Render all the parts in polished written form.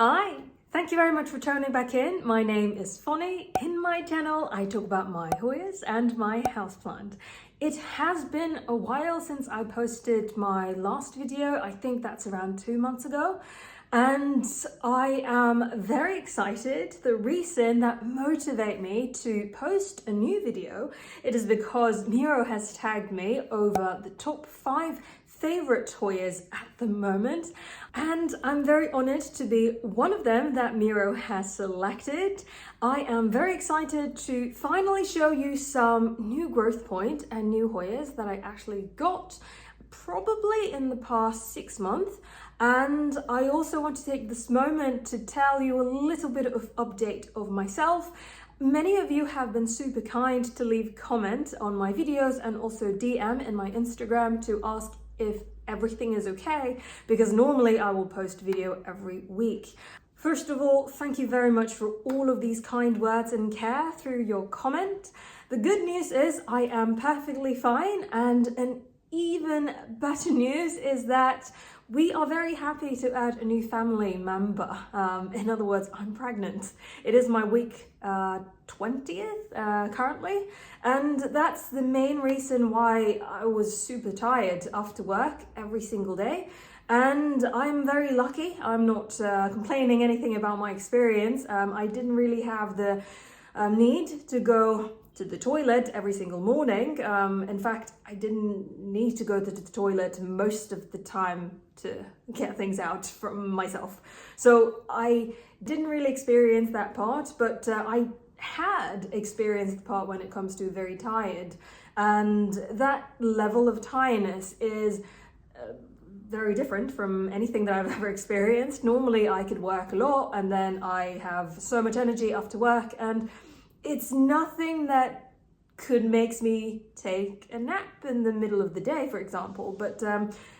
Hi, thank you very much for tuning back in. My name is Fonny. In my channel, I talk about my Hoyas and my houseplant. It has been a while since I posted my last video. I think that's around 2 months ago. And I am very excited. The reason that motivates me to post a new video, it is because Miro has tagged me over the top 5 favorite Hoyas at the moment, and I'm very honored to be one of them that Miro has selected. I am very excited to finally show you some new growth point and new Hoyas that I actually got probably in the past 6 months. And I also want to take this moment to tell you a little bit of update of myself. Many of you have been super kind to leave comments on my videos and also DM in my Instagram to ask if everything is okay, because normally I will post video every week. First of all, thank you very much for all of these kind words and care through your comment. The good news is I am perfectly fine, and an even better news is that we are very happy to add a new family member. In other words, I'm pregnant. It is my week 20th currently, and that's the main reason why I was super tired after work every single day. And I'm very lucky. I'm not complaining anything about my experience. I didn't really have the need to go to the toilet every single morning. In fact, I didn't need to go to the toilet most of the time to get things out from myself. So I didn't really experience that part, but I had experienced the part when it comes to very tired. And that level of tiredness is very different from anything that I've ever experienced. Normally I could work a lot and then I have so much energy after work, and it's nothing that could makes me take a nap in the middle of the day, for example. But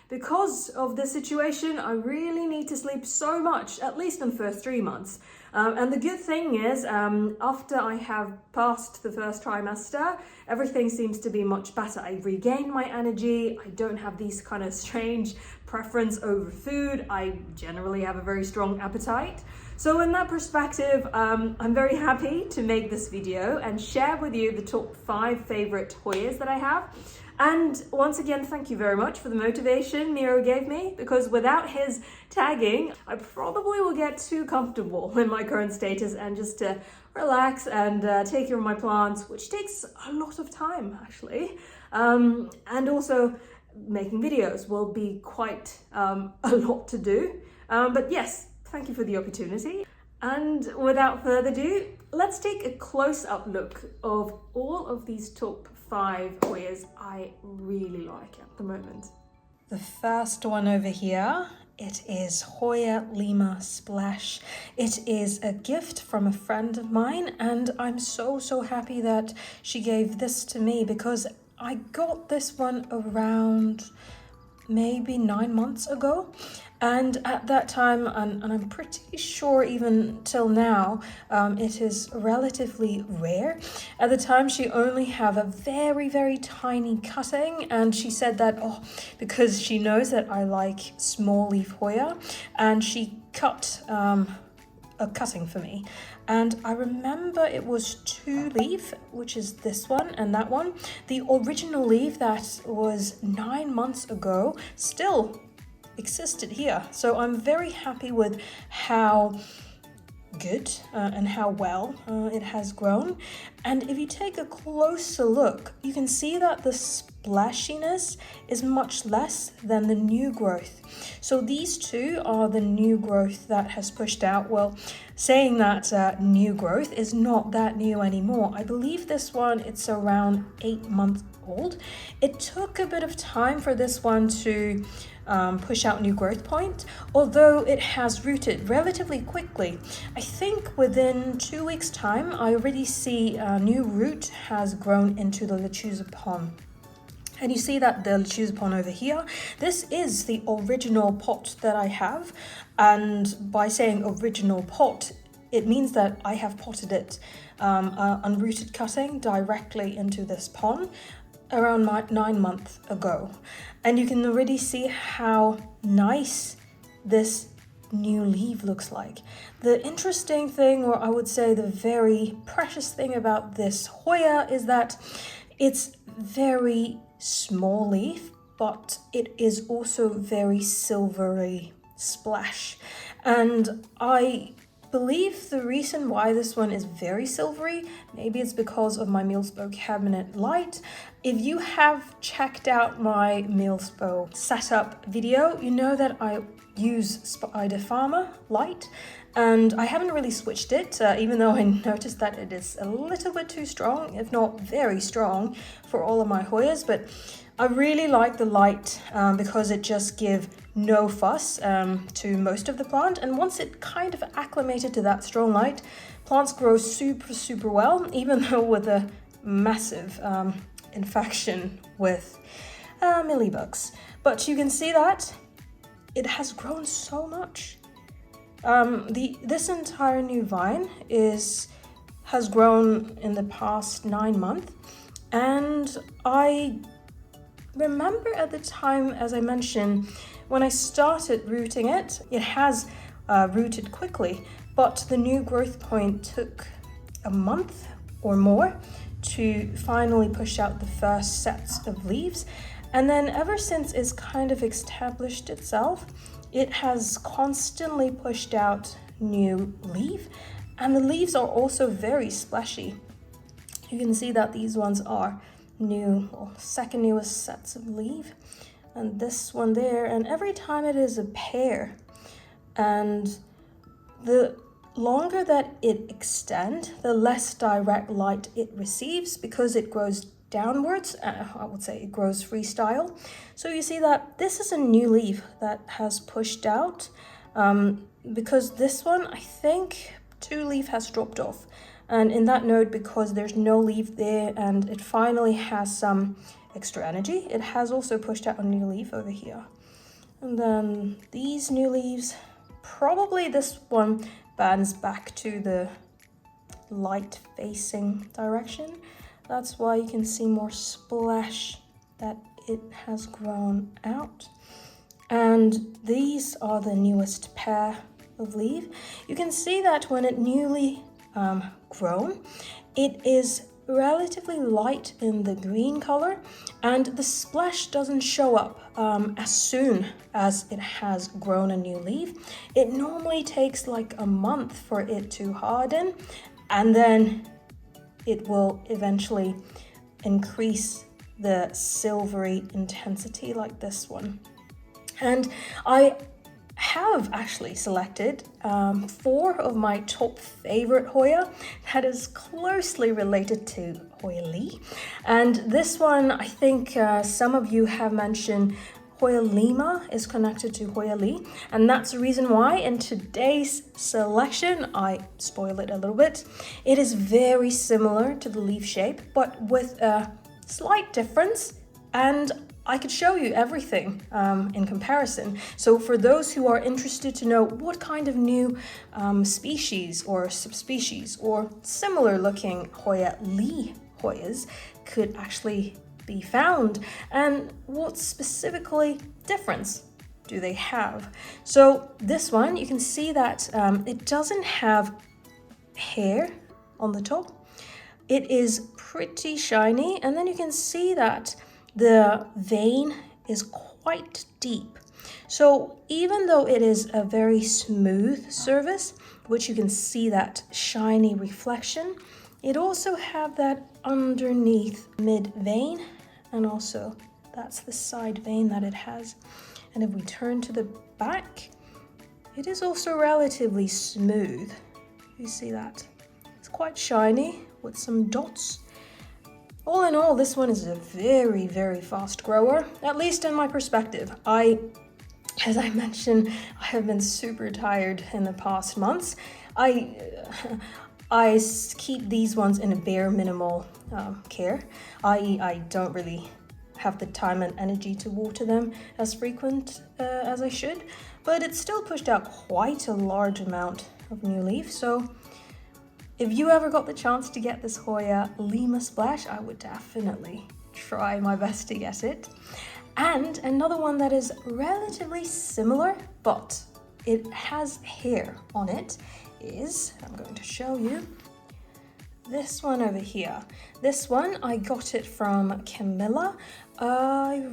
because of the situation, I really need to sleep so much, at least in the first 3 months. And the good thing is, after I have passed the first trimester, everything seems to be much better. I regain my energy. I don't have these kind of strange preference over food. I generally have a very strong appetite. So in that perspective, I'm very happy to make this video and share with you the top 5 favorite Hoyas that I have. And once again, thank you very much for the motivation Miro gave me, because without his tagging, I probably will get too comfortable in my current status and just to relax and take care of my plants, which takes a lot of time actually. And also making videos will be quite a lot to do. But yes, thank you for the opportunity. And without further ado, let's take a close-up look of all of these top 5 Hoyas I really like at the moment. The first one over here, it is Hoya Lima Splash. It is a gift from a friend of mine, and I'm so happy that she gave this to me, because I got this one around maybe 9 months ago. And at that time, and I'm pretty sure even till now, it is relatively rare. At the time, she only had a very tiny cutting, and she said that, because she knows that I like small leaf Hoya, and she cut a cutting for me. And I remember it was 2 leaf, which is this one and that one. The original leaf that was 9 months ago still existed here. So I'm very happy with how good and how well it has grown. And if you take a closer look, you can see that the splashiness is much less than the new growth. So these two are the new growth that has pushed out. Well, saying that new growth is not that new anymore. I believe this one, it's around 8 months old. It took a bit of time for this one to push out new growth point, although it has rooted relatively quickly. I think within 2 weeks time, I already see a new root has grown into the lechuza pon. And you see that the lechuza pon over here, this is the original pot that I have. And by saying original pot, it means that I have potted it unrooted cutting directly into this pon around 9 months ago. And you can already see how nice this new leaf looks like. The interesting thing, or I would say the very precious thing about this Hoya is that it's very small leaf, but it is also very silvery splash. And I believe the reason why this one is very silvery, maybe it's because of my Microphylla cabinet light. If you have checked out my Microphylla setup video, you know that I use Spectatissima light, and I haven't really switched it, even though I noticed that it is a little bit too strong, if not very strong, for all of my Hoyas. But I really like the light because it just gives no fuss to most of the plant, and once it kind of acclimated to that strong light, plants grow super well, even though with a massive infection with mealybugs. But you can see that it has grown so much. This entire new vine has grown in the past 9 months, and I remember at the time, as I mentioned, when I started rooting it, it has rooted quickly, but the new growth point took a month or more to finally push out the first sets of leaves. And then ever since it's kind of established itself, it has constantly pushed out new leaf, and the leaves are also very splashy. You can see that these ones are new, or second newest sets of leaf, and this one there, and every time it is a pair. And the longer that it extends, the less direct light it receives because it grows downwards. I would say it grows freestyle. So you see that this is a new leaf that has pushed out, because this one, I think 2 leaf has dropped off. And in that node, because there's no leaf there and it finally has some extra energy, it has also pushed out a new leaf over here. And then these new leaves, probably this one bends back to the light facing direction. That's why you can see more splash that it has grown out. And these are the newest pair of leaf. You can see that when it newly grown, it is relatively light in the green color, and the splash doesn't show up as soon as it has grown a new leaf. It normally takes like a month for it to harden, and then it will eventually increase the silvery intensity like this one. And I have actually selected 4 of my top favorite Hoya that is closely related to Hoya Lyi. And this one, I think some of you have mentioned Hoya Lima is connected to Hoya Lyi, and that's the reason why in today's selection, I spoil it a little bit, it is very similar to the leaf shape, but with a slight difference, and I could show you everything in comparison. So for those who are interested to know what kind of new species or subspecies or similar looking Hoya Lyi Hoyas could actually be found, and what specifically difference do they have. So this one, you can see that it doesn't have hair on the top. It is pretty shiny, and then you can see that the vein is quite deep. So even though it is a very smooth surface, which you can see that shiny reflection, it also have that underneath mid vein, and also that's the side vein that it has. And if we turn to the back, it is also relatively smooth. You see that? It's quite shiny with some dots. All in all, this one is a very, very fast grower, at least in my perspective. As I mentioned, I have been super tired in the past months. I keep these ones in a bare minimal care. I don't really have the time and energy to water them as frequent as I should, but it still pushed out quite a large amount of new leaf. So if you ever got the chance to get this Hoya Lima splash, I would definitely try my best to get it. And another one that is relatively similar, but it has hair on it is, I'm going to show you, this one over here. This one, I got it from Camilla, I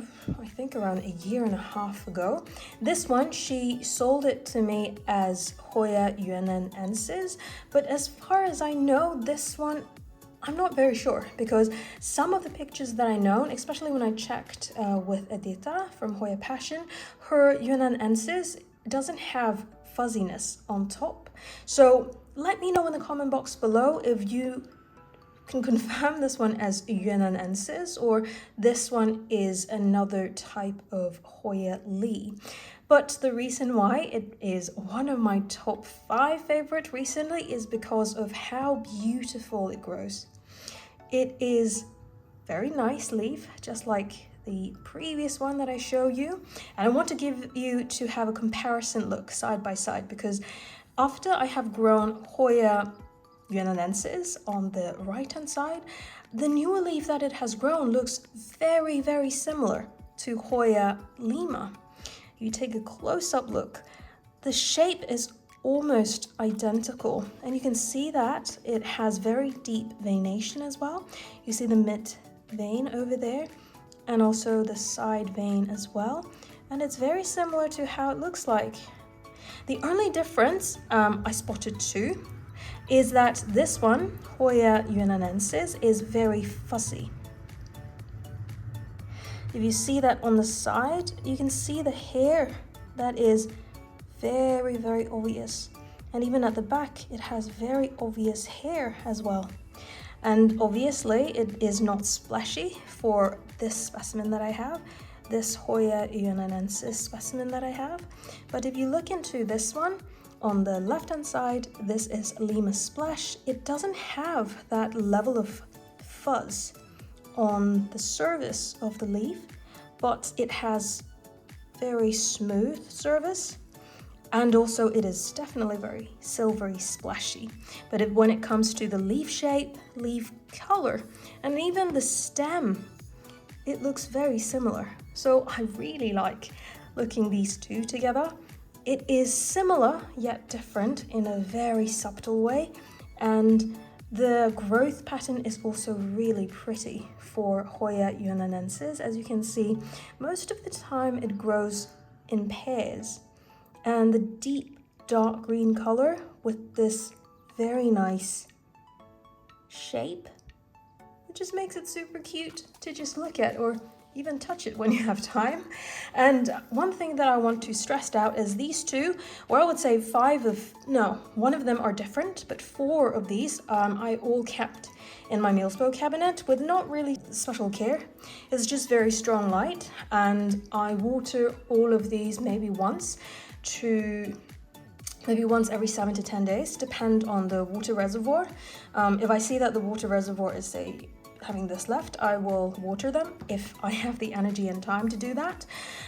think around a year and a half ago. This one, she sold it to me as Hoya Yuennanensis, but as far as I know, this one, I'm not very sure, because some of the pictures that I know, especially when I checked with Edita from Hoya Passion, her Yuennanensis doesn't have fuzziness on top. So let me know in the comment box below if you can confirm this one as Yuennanensis or this one is another type of Hoya Lyi. But the reason why it is one of my top 5 favorite recently is because of how beautiful it grows. It is very nice leaf, just like the previous one that I showed you. And I want to give you to have a comparison look side by side, because after I have grown Hoya Yuennanensis on the right hand side, the newer leaf that it has grown looks very, very similar to Hoya Lima. You take a close-up look, the shape is almost identical, and you can see that it has very deep veination as well. You see the mid vein over there and also the side vein as well, and it's very similar to how it looks like. The only difference, I spotted 2, is that this one, Hoya Yuennanensis, is very fuzzy. If you see that on the side, you can see the hair that is very, very obvious. And even at the back, it has very obvious hair as well. And obviously, it is not splashy for this specimen that I have, this Hoya Yuennanensis specimen that I have. But if you look into this one, on the left-hand side, this is Lima Splash. It doesn't have that level of fuzz on the surface of the leaf, but it has very smooth surface, and also it is definitely very silvery splashy. But when it comes to the leaf shape, leaf color, and even the stem, it looks very similar. So I really like looking these two together. It is similar yet different in a very subtle way, and the growth pattern is also really pretty for Hoya Yuennanensis. As you can see, most of the time it grows in pairs, and the deep dark green color with this very nice shape, it just makes it super cute to just look at or even touch it when you have time. And one thing that I want to stress out is these two, or I would say one of them are different, but 4 of these I all kept in my Mealspo cabinet with not really special care. It's just very strong light, and I water all of these maybe once every 7 to 10 days, depend on the water reservoir. If I see that the water reservoir is, say, having this left, I will water them if I have the energy and time to do that.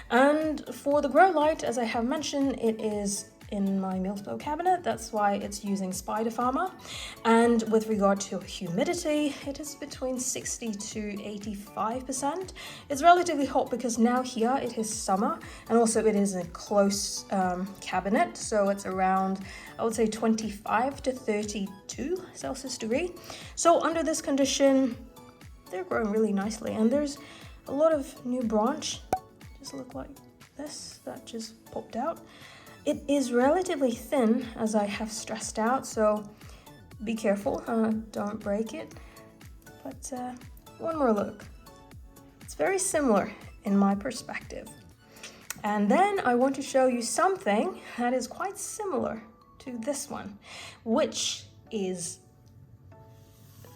And for the grow light, as I have mentioned, it is in my Mealspo cabinet. That's why it's using Spider Farmer. And with regard to humidity, it is between 60 to 85%. It's relatively hot because now here it is summer, and also it is a close cabinet, so it's around, I would say, 25 to 32 Celsius degree. So under this condition, they're growing really nicely, and there's a lot of new branch, just look like this, that just popped out. It is relatively thin, as I have stressed out, so be careful, don't break it. But one more look. It's very similar in my perspective. And then I want to show you something that is quite similar to this one, which is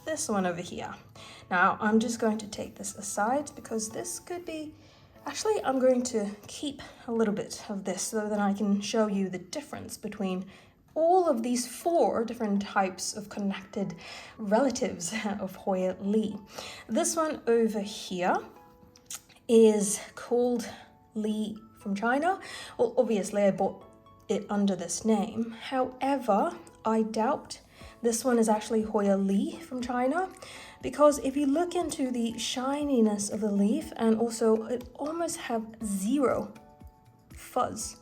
this one over here. Now, I'm just going to take this aside because this could be, actually, I'm going to keep a little bit of this so that I can show you the difference between all of these 4 different types of connected relatives of Hoya Lyi. This one over here is called Lyi from China. Well, obviously I bought it under this name. However, I doubt this one is actually Hoya Lyi from China, because if you look into the shininess of the leaf, and also it almost have 0 fuzz.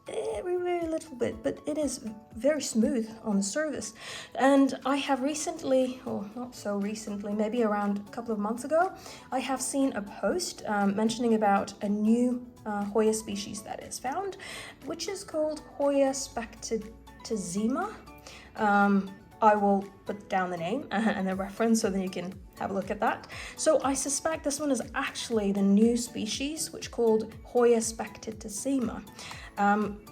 very little bit, but it is very smooth on the surface. And I have recently, or not so recently, maybe around a couple of months ago, I have seen a post mentioning about a new Hoya species that is found, which is called Hoya Spectatissima. I will put down the name and the reference so that you can have a look at that. So I suspect this one is actually the new species, which called Hoya Spectatissima.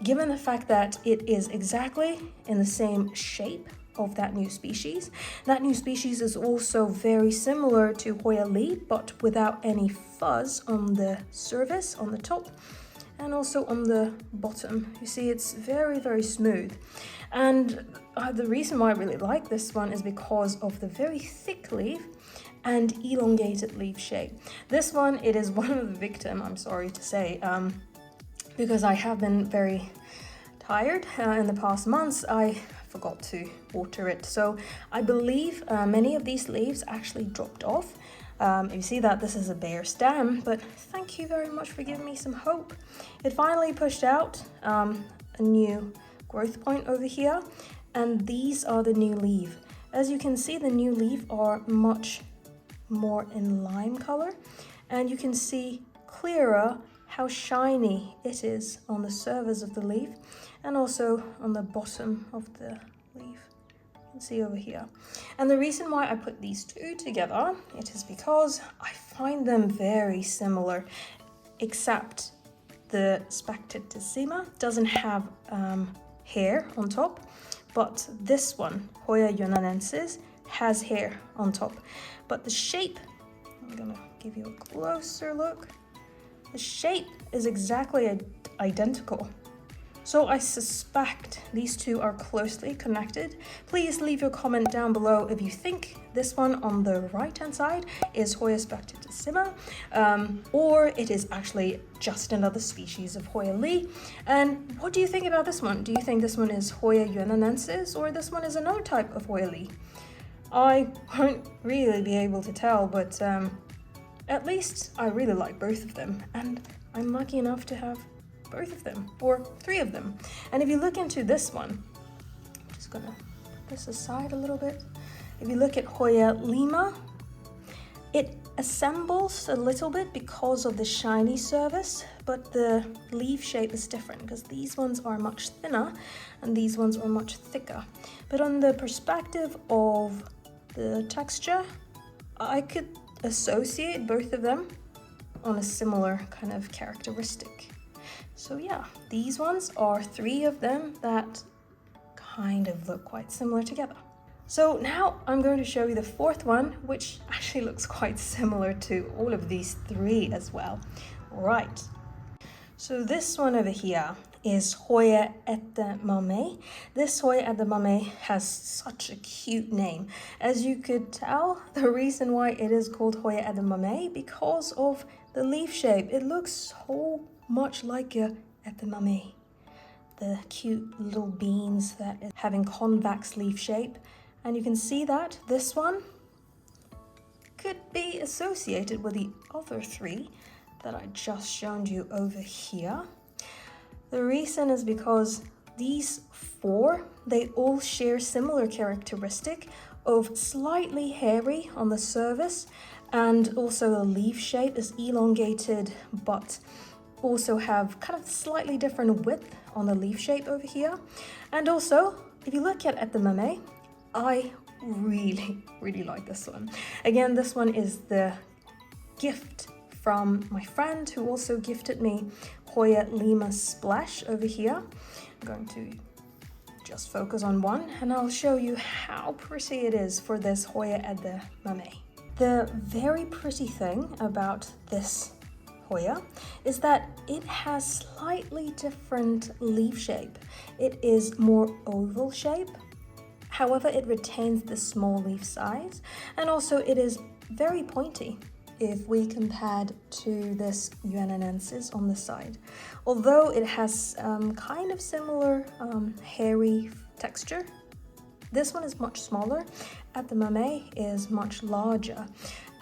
Given the fact that it is exactly in the same shape of that new species is also very similar to Hoya Lyi, but without any fuzz on the surface, on the top, and also on the bottom. You see, it's very, very smooth. And the reason why I really like this one is because of the very thick leaf and elongated leaf shape. This one, it is one of the victim, I'm sorry to say, because I have been very tired in the past months. I forgot to water it. So I believe many of these leaves actually dropped off. You see that this is a bare stem, but thank you very much for giving me some hope. It finally pushed out a new growth point over here, and these are the new leaf. As you can see, the new leaf are much more in lime color, and you can see clearer how shiny it is on the surface of the leaf and also on the bottom of the leaf. You can see over here. And the reason why I put these two together, it is because I find them very similar, except the Spectatissima doesn't have hair on top, but this one, Hoya Yuennanensis, has hair on top. But the shape, I'm gonna give you a closer look. The shape is exactly identical. So I suspect these two are closely connected. Please leave your comment down below if you think this one on the right hand side is Hoya Spectatissima, or it is actually just another species of Hoya Lyi. And what do you think about this one? Do you think this one is Hoya Yuennanensis, or this one is another type of Hoya Lyi? I won't really be able to tell, but at least I really like both of them, and I'm lucky enough to have both of them, or three of them. And if you look into this one, I'm just gonna put this aside a little bit. If you look at Hoya Lima, it assembles a little bit because of the shiny surface, but the leaf shape is different because these ones are much thinner and these ones are much thicker. But on the perspective of the texture, I could associate both of them on a similar kind of characteristic. So yeah, these ones are three of them that kind of look quite similar together. So now I'm going to show you the fourth one, which actually looks quite similar to all of these three as well. Right, so this one over here is Hoya Edamame. This Hoya Edamame has such a cute name. As you could tell, the reason why it is called Hoya Edamame because of the leaf shape. It looks so much like a edamame. The cute little beans that is having convex leaf shape. And you can see that this one could be associated with the other three that I just showed you over here. The reason is because these four, they all share similar characteristic of slightly hairy on the surface, and also the leaf shape is elongated, but also have kind of slightly different width on the leaf shape over here. And also, if you look at Edamame, I really like this one. Again, this one is the gift from my friend who also gifted me Hoya Lima Splash over here. I'm going to just focus on one and I'll show you how pretty it is for this Hoya Edamame. The very pretty thing about this Hoya is that it has slightly different leaf shape. It is more oval shape. However, it retains the small leaf size, and also it is very pointy if we compared to this Yuennanensis on the side. Although it has kind of similar hairy texture, this one is much smaller. Edamame is much larger.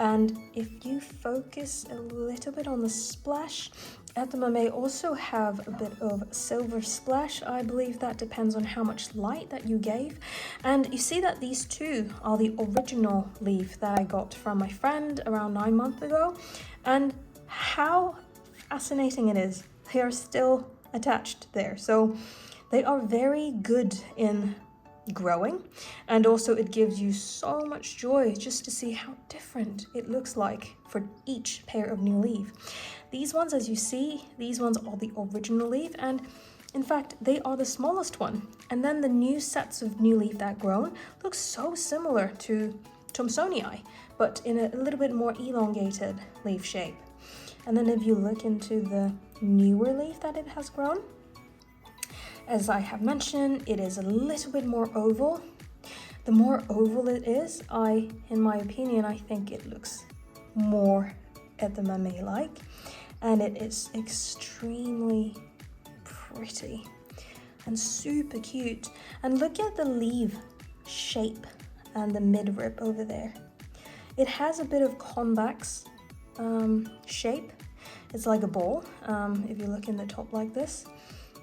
And if you focus a little bit on the splash, Edamame also have a bit of silver splash. I believe that depends on how much light that you gave. And you see that these two are the original leaf that I got from my friend around 9 months ago. And how fascinating it is. They are still attached there. So they are very good in growing, and also it gives you so much joy just to see how different it looks like for each pair of new leaf. These ones, as you see, these ones are the original leaf, and in fact they are the smallest one. And then the new sets of new leaf that grown look so similar to Thomsonii, but in a little bit more elongated leaf shape. And then if you look into the newer leaf that it has grown, as I have mentioned, it is a little bit more oval. The more oval it is, in my opinion, I think it looks more edamame-like, and it is extremely pretty and super cute. And look at the leaf shape and the midrib over there. It has a bit of convex shape. It's like a ball, if you look in the top like this.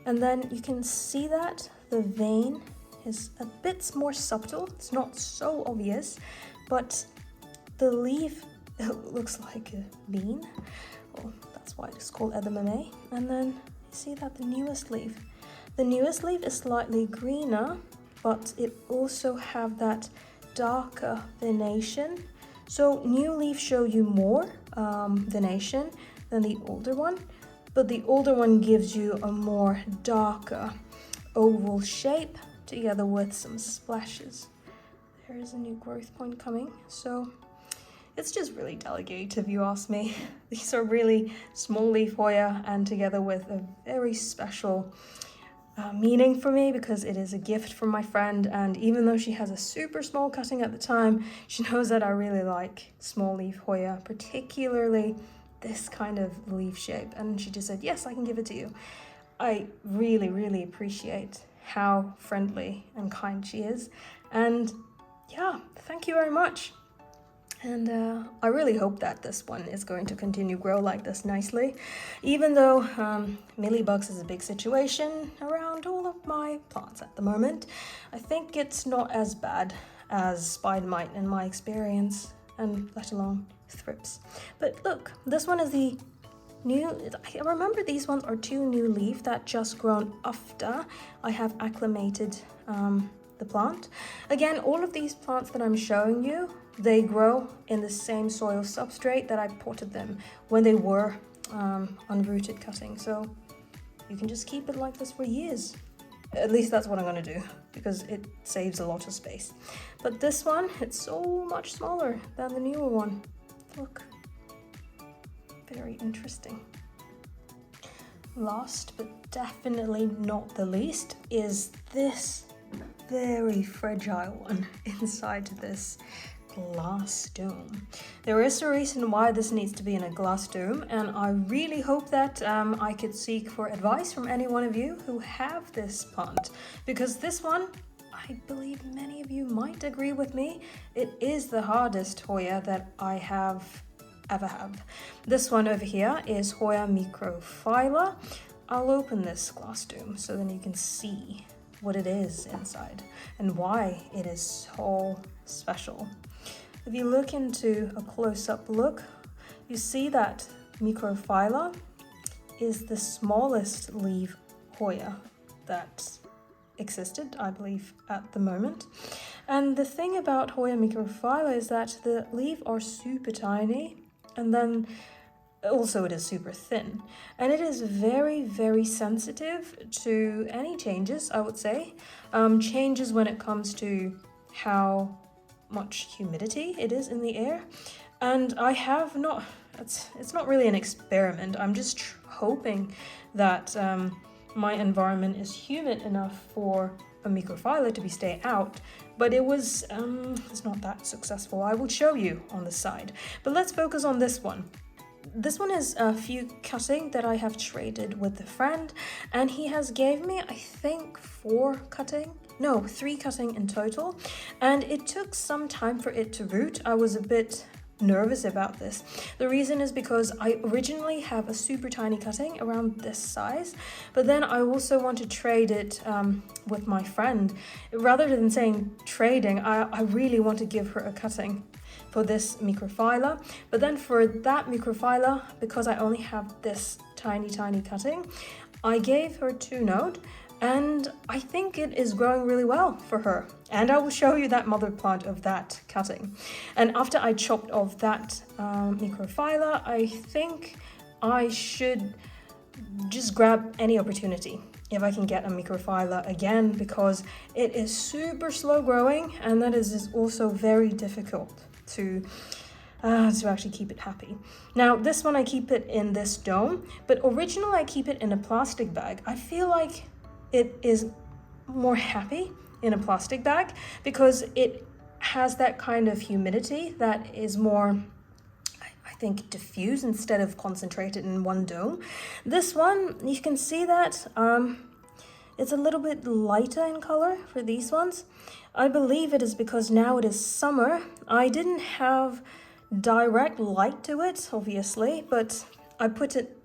And then you can see that the vein is a bit more subtle. It's not so obvious, but the leaf looks like a bean. Well, that's why it's called edamame. And then you see that the newest leaf is slightly greener, but it also have that darker venation. So new leaf show you more venation than the older one. But the older one gives you a more darker oval shape together with some splashes. There is a new growth point coming, so it's just really delicate if you ask me. These are really small leaf Hoya, and together with a very special meaning for me, because it is a gift from my friend, and even though she has a super small cutting at the time, she knows that I really like small leaf Hoya, particularly this kind of leaf shape, and she just said, yes, I can give it to you. I really appreciate how friendly and kind she is, and yeah, thank you very much. And I really hope that this one is going to continue grow like this nicely, even though mealybugs is a big situation around all of my plants at the moment. I think it's not as bad as spider mite in my experience, and let alone thrips. But look, this one is the new. I remember these ones are two new leaf that just grown after I have acclimated the plant. Again, all of these plants that I'm showing you, they grow in the same soil substrate that I potted them when they were unrooted cutting. So you can just keep it like this for years. At least that's what I'm gonna do, because it saves a lot of space. But this one, it's so much smaller than the newer one. Look, very interesting. Last but definitely not the least is this very fragile one inside this glass dome. There is a reason why this needs to be in a glass dome, and I really hope that I could seek for advice from any one of you who have this plant, because this one, I believe many of you might agree with me, it is the hardest Hoya that I have ever had. This one over here is Hoya Microphylla. I'll open this glass dome so then you can see what it is inside and why it is so special. If you look into a close-up look, you see that Microphylla is the smallest leaf Hoya that existed, I believe, at the moment. And the thing about Hoya Microphylla is that the leaves are super tiny, and then also it is super thin, and it is very sensitive to any changes, I would say. Changes when it comes to how much humidity it is in the air. And I have not, it's not really an experiment, I'm just hoping that my environment is humid enough for a Microphylla to be stay out, but it was it's not that successful. I will show you on the side, but let's focus on this one. This one is a few cutting that I have traded with a friend, and he has gave me, I think, 3 cutting in total, and it took some time for it to root. I was a bit nervous about this. The reason is because I originally have a super tiny cutting around this size, but then I also want to trade it with my friend. Rather than saying trading, I really want to give her a cutting for this Microphylla. But then for that Microphylla, because I only have this tiny cutting, I gave her 2-node, and I think it is growing really well for her. And I will show you that mother plant of that cutting. And after I chopped off that Microphylla, I think I should just grab any opportunity if I can get a Microphylla again, because it is super slow growing, and that is also very difficult to actually keep it happy. Now this one I keep it in this dome, but originally I keep it in a plastic bag. I feel like it is more happy in a plastic bag because it has that kind of humidity that is more, I think, diffuse instead of concentrated in one dome. This one, you can see that it's a little bit lighter in color for these ones. I believe it is because now it is summer. I didn't have direct light to it, obviously, but I put it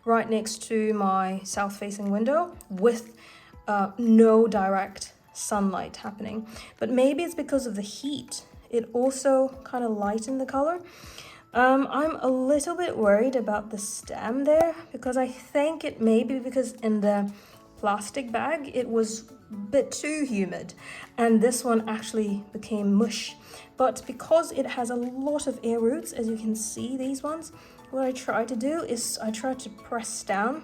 right next to my south-facing window with no direct sunlight happening. But maybe it's because of the heat. It also kind of lightened the color. I'm a little bit worried about the stem there, because I think it may be because in the plastic bag it was a bit too humid, and this one actually became mush. But because it has a lot of air roots, as you can see, these ones, what I try to do is I try to press down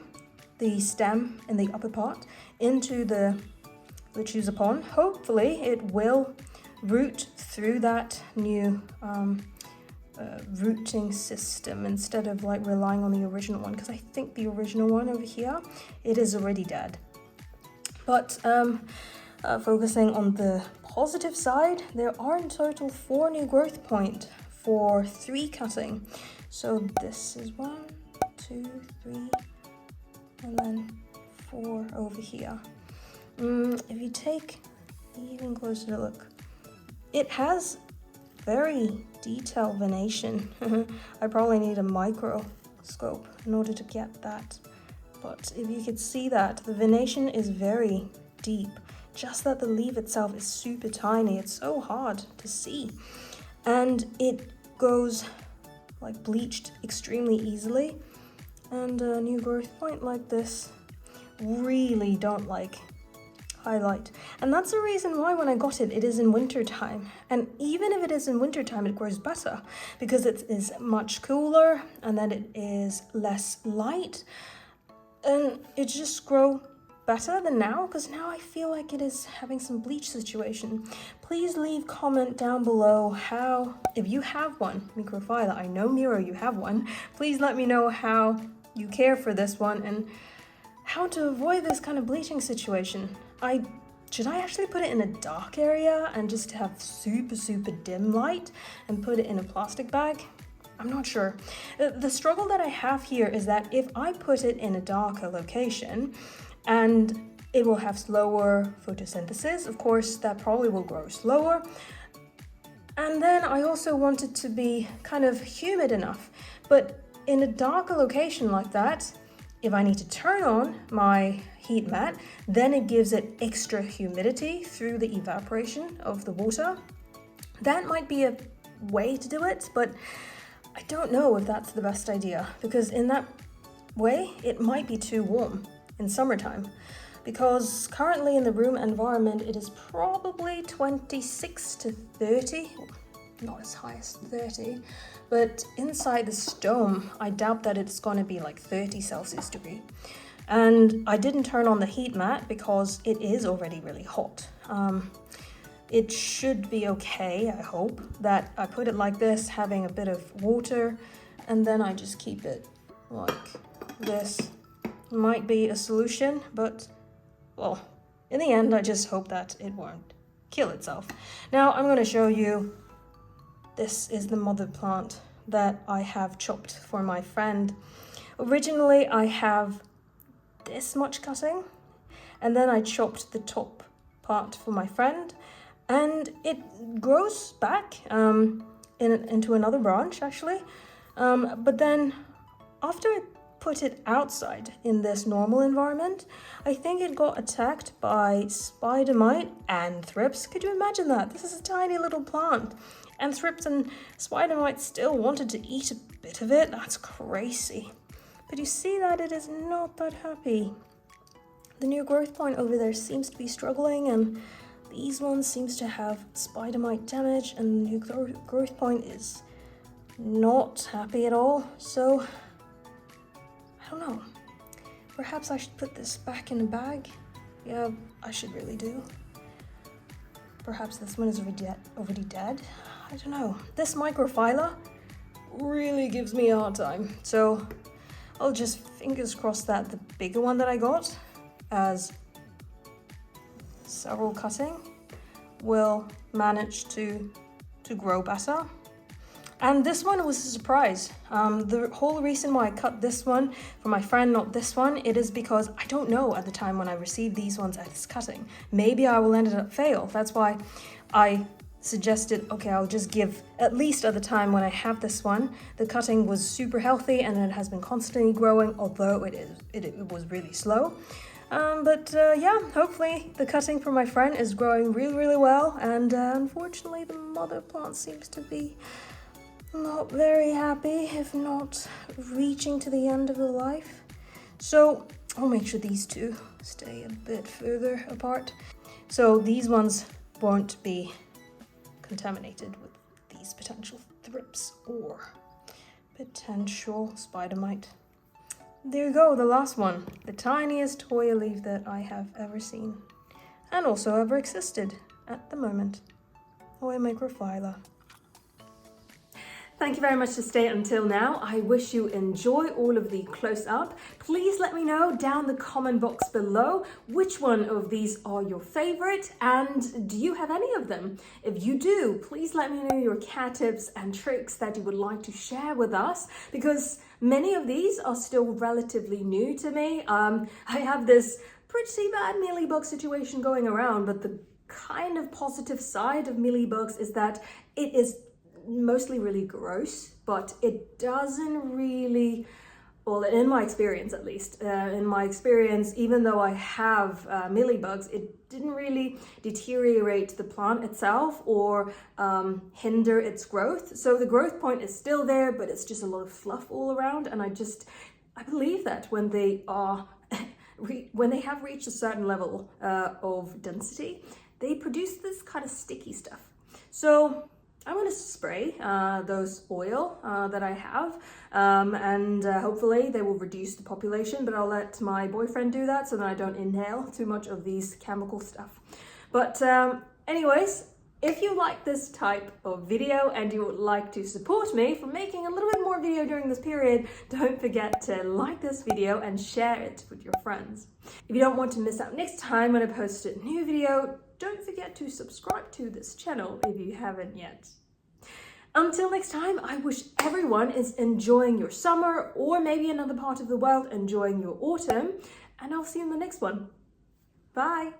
the stem in the upper part into the choose upon. Hopefully it will root through that new rooting system instead of like relying on the original one, because I think the original one over here, it is already dead. But focusing on the positive side, there are in total 4 new growth points for 3 cutting. So this is 1, 2, 3, and then 4 over here. If you take even closer look, it has very detailed venation. I probably need a microscope in order to get that. But if you could see that, the venation is very deep. Just that the leaf itself is super tiny. It's so hard to see. And it goes like bleached extremely easily. And a new growth point like this really don't like highlight. And that's the reason why when I got it, it is in winter time. And even if it is in winter time, it grows better because it is much cooler and then it is less light. And it just grow better than now, because now I feel like it is having some bleach situation. Please leave comment down below how, if you have one Microphylla, I know Miro you have one, please let me know how you care for this one and how to avoid this kind of bleaching situation. Should I actually put it in a dark area and just have super dim light and put it in a plastic bag? I'm not sure. The struggle that I have here is that if I put it in a darker location and it will have slower photosynthesis, of course that probably will grow slower. And then I also want it to be kind of humid enough. But in a darker location like that, if I need to turn on my heat mat, then it gives it extra humidity through the evaporation of the water. That might be a way to do it, but I don't know if that's the best idea, because in that way it might be too warm in summertime, because currently in the room environment it is probably 26 to 30, not as high as 30, but inside this dome I doubt that it's going to be like 30 Celsius degree. And I didn't turn on the heat mat because it is already really hot. It should be okay, I hope, that I put it like this, having a bit of water, and then I just keep it like this. Might be a solution, but, well, in the end, I just hope that it won't kill itself. Now, I'm going to show you, this is the mother plant that I have chopped for my friend. Originally, I have this much cutting, and then I chopped the top part for my friend, and it grows back into another branch actually. But then after I put it outside in this normal environment, I think it got attacked by spider mite and thrips. Could you imagine that? This is a tiny little plant, and thrips and spider mite still wanted to eat a bit of it. That's crazy. But you see that it is not that happy. The new growth point over there seems to be struggling, and these ones seems to have spider mite damage, and the new growth point is not happy at all. So I don't know. Perhaps I should put this back in a bag. Yeah, I should really do. Perhaps this one is already dead. I don't know. This Microphylla really gives me a hard time. So I'll just fingers crossed that the bigger one that I got, as several cutting, will manage to grow better. And this one was a surprise. The whole reason why I cut this one for my friend, not this one, it is because I don't know at the time when I received these ones as cutting. Maybe I will end up fail. That's why I suggested, okay, I'll just give, at least at the time when I have this one, the cutting was super healthy and it has been constantly growing, although it was really slow. Yeah, hopefully the cutting from my friend is growing really well, and unfortunately the mother plant seems to be not very happy, if not reaching to the end of the life. So I'll make sure these two stay a bit further apart, so these ones won't be contaminated with these potential thrips or potential spider mite. There you go, the last one, the tiniest Hoya leaf that I have ever seen, and also ever existed at the moment. Hoya Microphylla. Thank you very much for staying until now. I wish you enjoy all of the close-up. Please let me know down the comment box below which one of these are your favorite, and do you have any of them? If you do, please let me know your cat tips and tricks that you would like to share with us, because many of these are still relatively new to me. I have this pretty bad mealybug situation going around, but the kind of positive side of mealybugs is that it is mostly really gross, but it doesn't really, well, in my experience at least, even though I have mealybugs, it didn't really deteriorate the plant itself or hinder its growth. So the growth point is still there, but it's just a lot of fluff all around. And I believe that when they are when they have reached a certain level of density, they produce this kind of sticky stuff. So I'm going to spray those oil that I have, and hopefully they will reduce the population, but I'll let my boyfriend do that so that I don't inhale too much of these chemical stuff. But anyways, if you like this type of video and you would like to support me for making a little bit more video during this period, don't forget to like this video and share it with your friends. If you don't want to miss out next time when I post a new video, don't forget to subscribe to this channel if you haven't yet. Until next time, I wish everyone is enjoying your summer, or maybe another part of the world enjoying your autumn, and I'll see you in the next one. Bye!